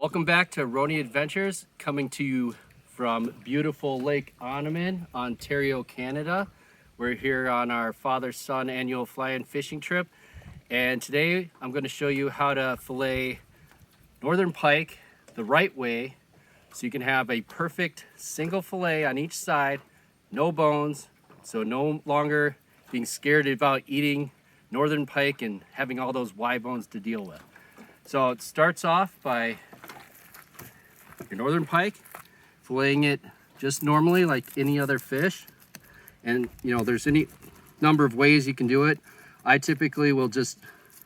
Welcome back to Roni Adventures, coming to you from beautiful Lake Onaman, Ontario, Canada. We're here on our father-son annual fly-in fishing trip, and today I'm going to show you how to fillet Northern Pike the right way so you can have a perfect single fillet on each side, no bones, so no longer being scared about eating Northern Pike and having all those Y bones to deal with. So it starts off by your Northern Pike, filleting it just normally like any other fish. And there's any number of ways you can do it. I typically will just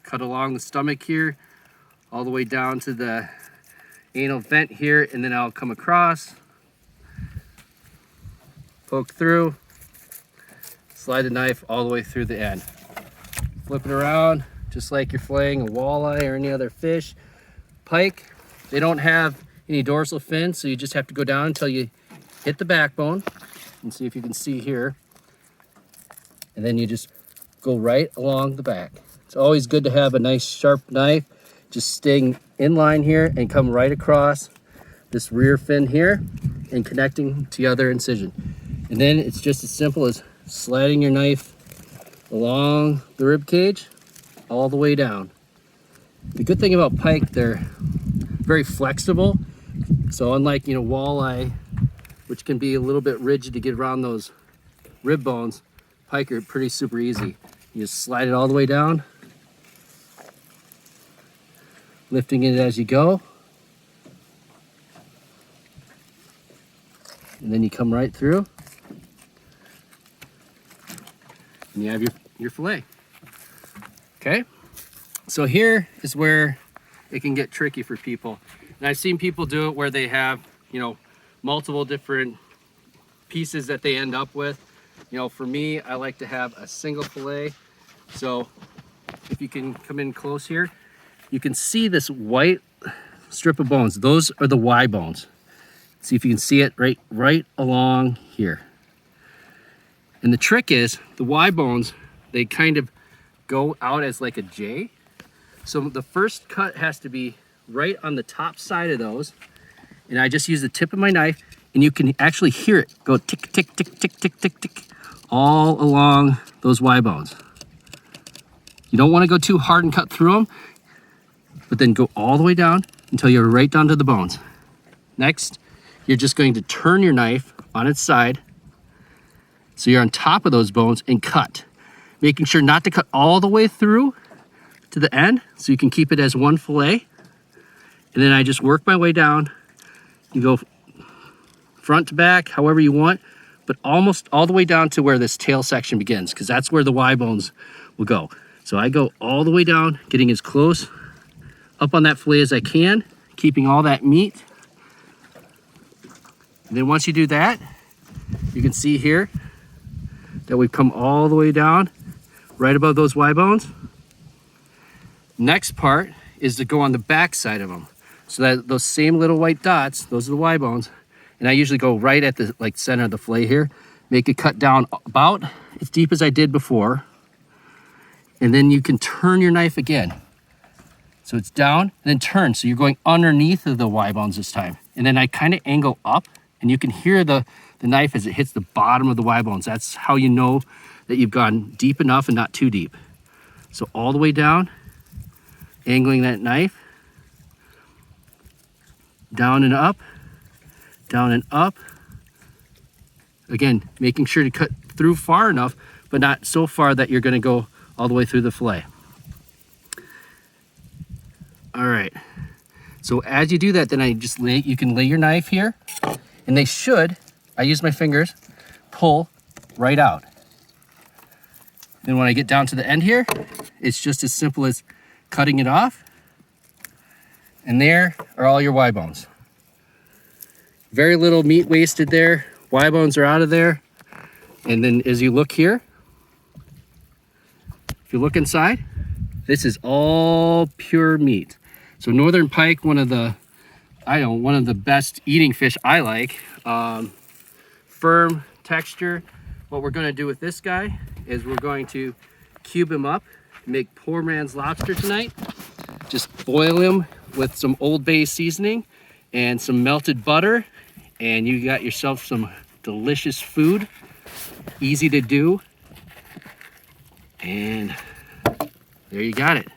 cut along the stomach here, all the way down to the anal vent here, and then I'll come across, poke through, slide the knife all the way through the end. Flip it around, just like you're filleting a walleye or any other fish. Pike, they don't have any dorsal fin, so you just have to go down until you hit the backbone, and see if you can see here, and then you just go right along the back. It's always good to have a nice sharp knife just staying in line here and come right across this rear fin here and connecting to the other incision. And then it's just as simple as sliding your knife along the rib cage all the way down. The good thing about pike, they're very flexible. So unlike, walleye, which can be a little bit rigid to get around those rib bones, pike are pretty super easy. You just slide it all the way down, lifting it as you go. And then you come right through, and you have your fillet. Okay? So here is where it can get tricky for people. And I've seen people do it where they have, multiple different pieces that they end up with. For me, I like to have a single fillet. So if you can come in close here, you can see this white strip of bones. Those are the Y bones. See if you can see it right along here. And the trick is the Y bones, they kind of go out as like a J. So the first cut has to be right on the top side of those, and I just use the tip of my knife, and you can actually hear it go tick, tick, tick, tick, tick, tick, tick, all along those Y bones. You don't want to go too hard and cut through them, but then go all the way down until you're right down to the bones. Next, you're just going to turn your knife on its side so you're on top of those bones and cut, making sure not to cut all the way through to the end so you can keep it as one fillet. And then I just work my way down. You go front to back, however you want, but almost all the way down to where this tail section begins, because that's where the Y bones will go. So I go all the way down, getting as close up on that fillet as I can, keeping all that meat. And then once you do that, you can see here that we've come all the way down, right above those Y bones. Next part is to go on the back side of them. So that those same little white dots, those are the Y bones. And I usually go right at the center of the fillet here, make it cut down about as deep as I did before. And then you can turn your knife again. So it's down and then turn. So you're going underneath of the Y bones this time. And then I kind of angle up, and you can hear the knife as it hits the bottom of the Y bones. That's how you know that you've gone deep enough and not too deep. So all the way down, angling that knife, down and up, down and up. Again, making sure to cut through far enough, but not so far that you're going to go all the way through the fillet. All right. So as you do that, then you can lay your knife here, and they should, I use my fingers, pull right out. Then when I get down to the end here, it's just as simple as cutting it off. And there are all your Y bones. Very little meat wasted there. Y bones are out of there. And then as you look here, if you look inside, this is all pure meat. So Northern Pike, one of the best eating fish I like. Firm texture. What we're going to do with this guy is we're going to cube him up, make poor man's lobster tonight. Just boil him with some Old Bay seasoning and some melted butter, and you got yourself some delicious food. Easy to do. And there you got it.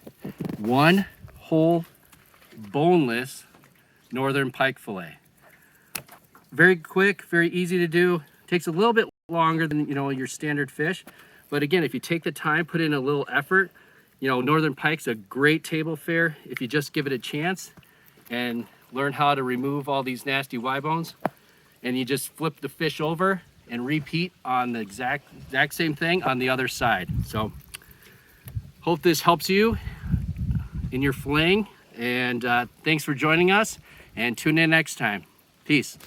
One whole boneless Northern Pike fillet. Very quick, very easy to do. Takes a little bit longer than, you know, your standard fish. But again, if you take the time, put in a little effort, you know, Northern Pike's a great table fare if you just give it a chance and learn how to remove all these nasty Y bones. And you just flip the fish over and repeat on the exact same thing on the other side. So hope this helps you in your filleting, and thanks for joining us, and tune in next time. Peace.